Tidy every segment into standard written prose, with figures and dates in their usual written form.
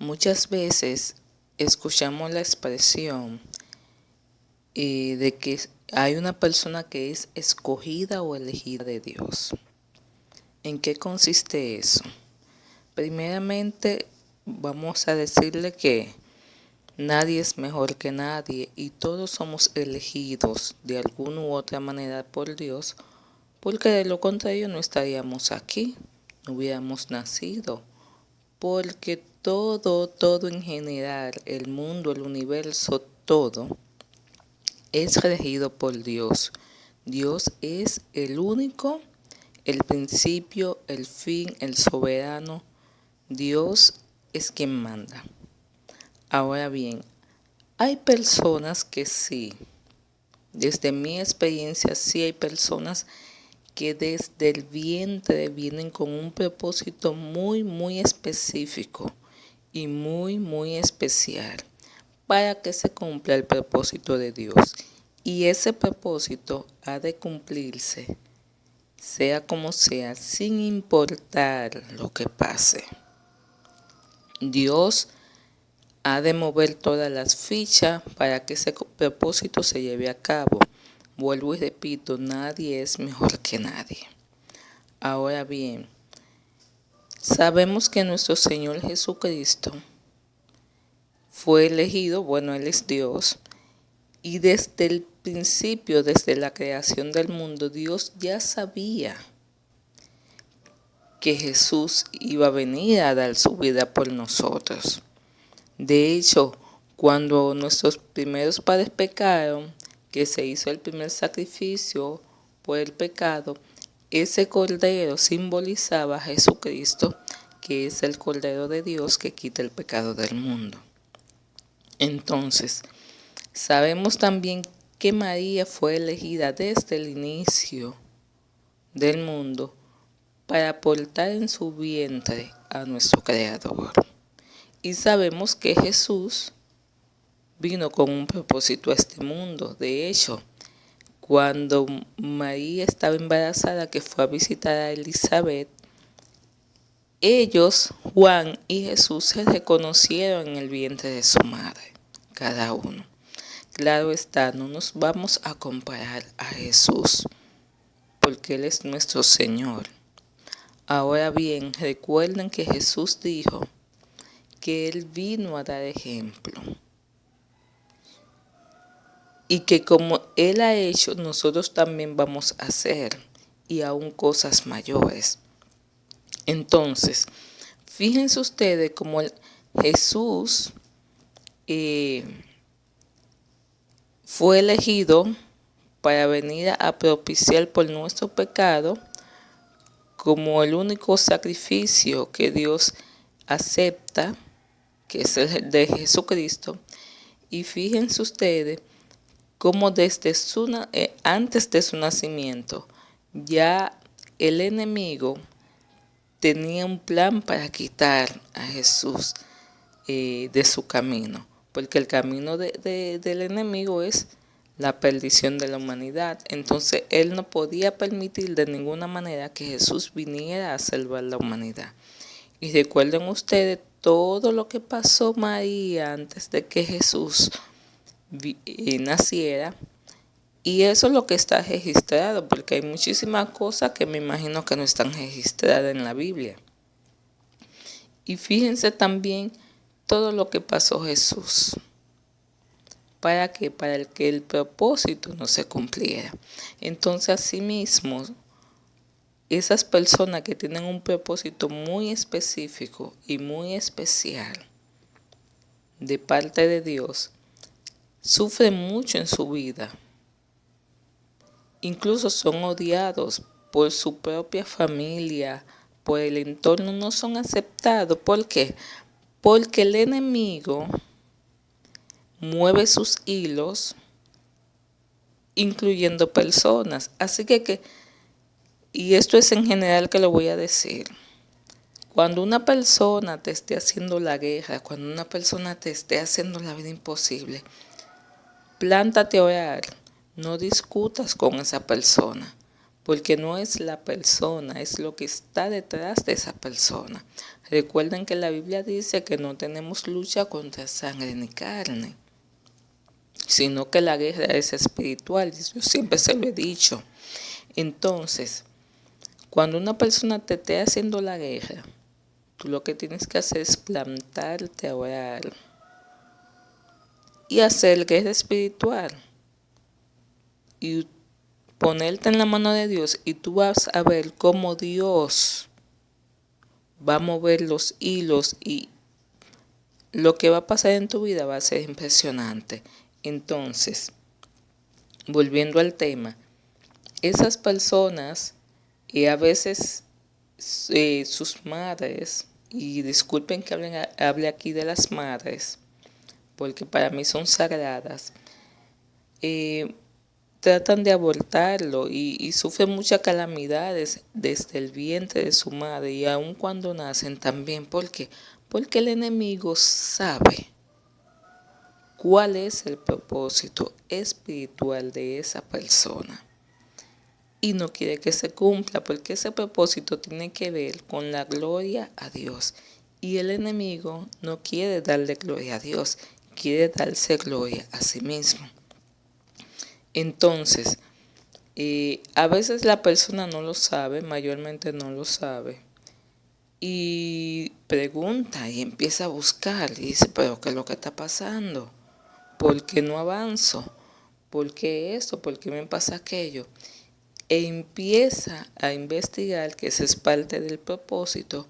Muchas veces escuchamos la expresión de que hay una persona que es escogida o elegida de Dios. ¿En qué consiste eso? Primeramente, vamos a decirle que nadie es mejor que nadie y todos somos elegidos de alguna u otra manera por Dios, porque de lo contrario no estaríamos aquí, no hubiéramos nacido, porque todo en general, el mundo, el universo, todo es regido por Dios. Dios es el único, el principio, el fin, el soberano. Dios es quien manda. Ahora bien, hay personas que sí, desde mi experiencia sí hay personas que desde el vientre vienen con un propósito muy específico y muy especial para que se cumpla el propósito de Dios. Y ese propósito ha de cumplirse, sea como sea, sin importar lo que pase. Dios ha de mover todas las fichas para que ese propósito se lleve a cabo. Vuelvo y repito, nadie es mejor que nadie. Ahora bien, sabemos que nuestro Señor Jesucristo fue elegido, bueno, Él es Dios, y desde el principio, desde la creación del mundo, Dios ya sabía que Jesús iba a venir a dar su vida por nosotros. De hecho, cuando nuestros primeros padres pecaron, que se hizo el primer sacrificio por el pecado, ese cordero simbolizaba a Jesucristo, que es el Cordero de Dios que quita el pecado del mundo. Entonces, sabemos también que María fue elegida desde el inicio del mundo para portar en su vientre a nuestro Creador. Y sabemos que Jesús vino con un propósito a este mundo. De hecho, cuando María estaba embarazada, que fue a visitar a Elizabeth, ellos, Juan y Jesús, se reconocieron en el vientre de su madre, cada uno. Claro está, no nos vamos a comparar a Jesús, porque Él es nuestro Señor. Ahora bien, recuerden que Jesús dijo que Él vino a dar ejemplo. Y que como Él ha hecho, nosotros también vamos a hacer, y aún cosas mayores. Entonces, fíjense ustedes cómo Jesús fue elegido para venir a propiciar por nuestro pecado como el único sacrificio que Dios acepta, que es el de Jesucristo. Y fíjense ustedes cómo desde antes de su nacimiento ya el enemigo tenía un plan para quitar a Jesús de su camino, porque el camino del enemigo es la perdición de la humanidad. Entonces él no podía permitir de ninguna manera que Jesús viniera a salvar la humanidad. Y recuerden ustedes todo lo que pasó María antes de que Jesús naciera, y eso es lo que está registrado, porque hay muchísimas cosas que me imagino que no están registradas en la Biblia. Y fíjense también todo lo que pasó Jesús. ¿Para qué? Para que el propósito no se cumpliera. Entonces, asimismo, esas personas que tienen un propósito muy específico y muy especial de parte de Dios, sufren mucho en su vida. Incluso son odiados por su propia familia, por el entorno, no son aceptados. ¿Por qué? Porque el enemigo mueve sus hilos, incluyendo personas. Así que, y esto es en general que lo voy a decir, cuando una persona te esté haciendo la guerra, cuando una persona te esté haciendo la vida imposible, plántate a orar. No discutas con esa persona, porque no es la persona, es lo que está detrás de esa persona. Recuerden que la Biblia dice que no tenemos lucha contra sangre ni carne, sino que la guerra es espiritual. Yo siempre se lo he dicho. Entonces, cuando una persona te esté haciendo la guerra, tú lo que tienes que hacer es plantarte a orar y hacer guerra espiritual y ponerte en la mano de Dios, y tú vas a ver cómo Dios va a mover los hilos y lo que va a pasar en tu vida va a ser impresionante. Entonces, volviendo al tema, esas personas a veces sus madres, y disculpen que hable aquí de las madres, porque para mí son sagradas, tratan de abortarlo y sufren muchas calamidades desde el vientre de su madre y aun cuando nacen también. ¿Por qué? Porque el enemigo sabe cuál es el propósito espiritual de esa persona y no quiere que se cumpla, porque ese propósito tiene que ver con la gloria a Dios, y el enemigo no quiere darle gloria a Dios, quiere darse gloria a sí mismo. Entonces, a veces la persona no lo sabe, mayormente no lo sabe, y pregunta y empieza a buscar y dice, pero ¿qué es lo que está pasando? ¿Por qué no avanzo? ¿Por qué esto? ¿Por qué me pasa aquello? E empieza a investigar, que ese es parte del propósito,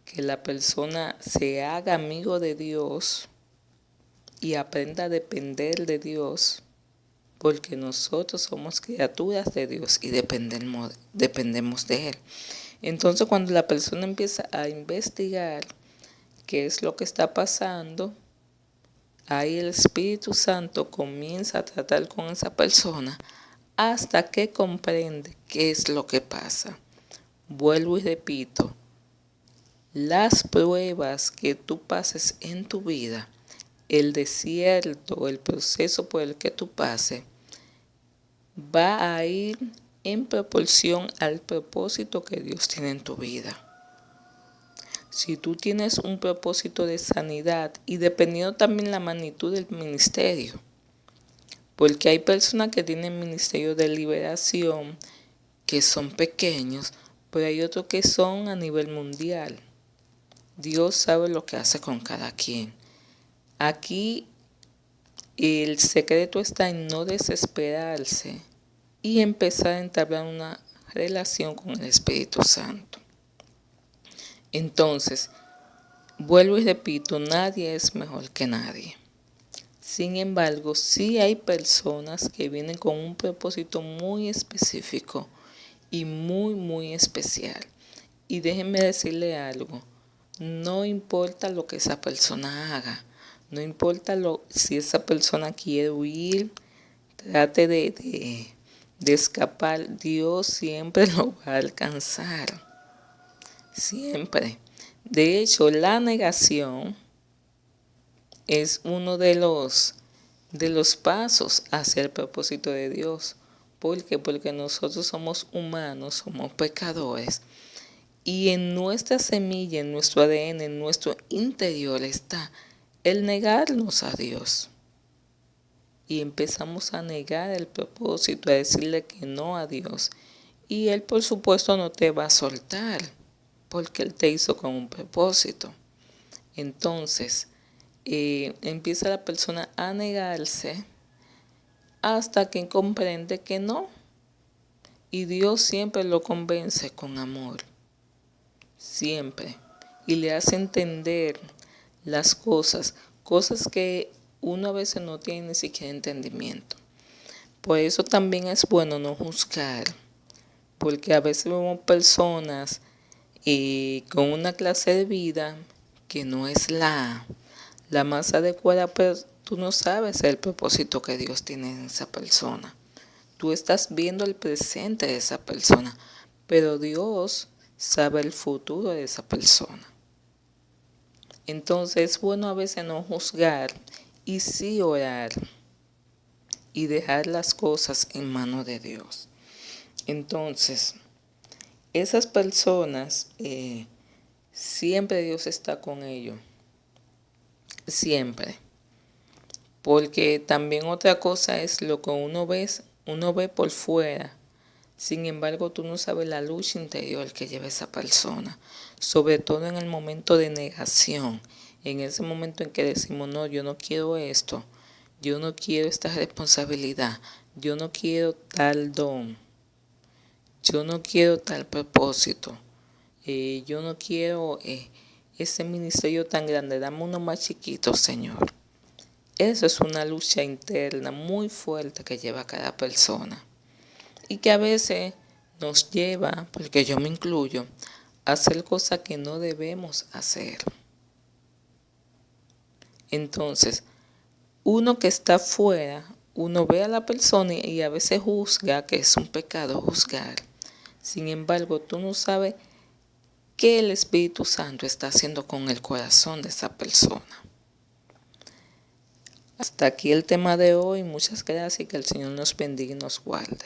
que la persona se haga amigo de Dios y aprenda a depender de Dios, porque nosotros somos criaturas de Dios y dependemos de Él. Entonces, cuando la persona empieza a investigar qué es lo que está pasando, ahí el Espíritu Santo comienza a tratar con esa persona hasta que comprende qué es lo que pasa. Vuelvo y repito, las pruebas que tú pases en tu vida, el desierto, el proceso por el que tú pases, va a ir en proporción al propósito que Dios tiene en tu vida. Si tú tienes un propósito de sanidad, y dependiendo también la magnitud del ministerio, porque hay personas que tienen ministerio de liberación que son pequeños, pero hay otros que son a nivel mundial. Dios sabe lo que hace con cada quien. Aquí el secreto está en no desesperarse y empezar a entablar una relación con el Espíritu Santo. Entonces, vuelvo y repito, nadie es mejor que nadie. Sin embargo, sí hay personas que vienen con un propósito muy específico y muy especial. Y déjenme decirle algo, no importa lo que esa persona haga, no importa si esa persona quiere huir, trate de escapar, Dios siempre lo va a alcanzar. Siempre. De hecho, la negación es uno de los pasos hacia el propósito de Dios. ¿Por qué? Porque nosotros somos humanos, somos pecadores. Y en nuestra semilla, en nuestro ADN, en nuestro interior está el negarnos a Dios. Y empezamos a negar el propósito, a decirle que no a Dios. Y Él, por supuesto, no te va a soltar, porque Él te hizo con un propósito. Entonces, empieza la persona a negarse hasta que comprende que no. Y Dios siempre lo convence con amor. Siempre. Y le hace entender las cosas que uno a veces no tiene ni siquiera entendimiento. Por eso también es bueno no juzgar, porque a veces vemos personas con una clase de vida que no es la más adecuada, pero tú no sabes el propósito que Dios tiene en esa persona. Tú estás viendo el presente de esa persona, pero Dios sabe el futuro de esa persona. Entonces es bueno a veces no juzgar y sí orar y dejar las cosas en manos de Dios. Entonces, esas personas siempre Dios está con ellos. Siempre. Porque también otra cosa es lo que uno ve por fuera. Sin embargo, tú no sabes la lucha interior que lleva esa persona. Sobre todo en el momento de negación. En ese momento en que decimos, no, yo no quiero esto. Yo no quiero esta responsabilidad. Yo no quiero tal don. Yo no quiero tal propósito. Yo no quiero ese ministerio tan grande. Dame uno más chiquito, Señor. Eso es una lucha interna muy fuerte que lleva cada persona y que a veces nos lleva, porque yo me incluyo, a hacer cosas que no debemos hacer. Entonces, uno que está fuera, uno ve a la persona y a veces juzga, que es un pecado juzgar. Sin embargo, tú no sabes qué el Espíritu Santo está haciendo con el corazón de esa persona. Hasta aquí el tema de hoy. Muchas gracias y que el Señor nos bendiga y nos guarde.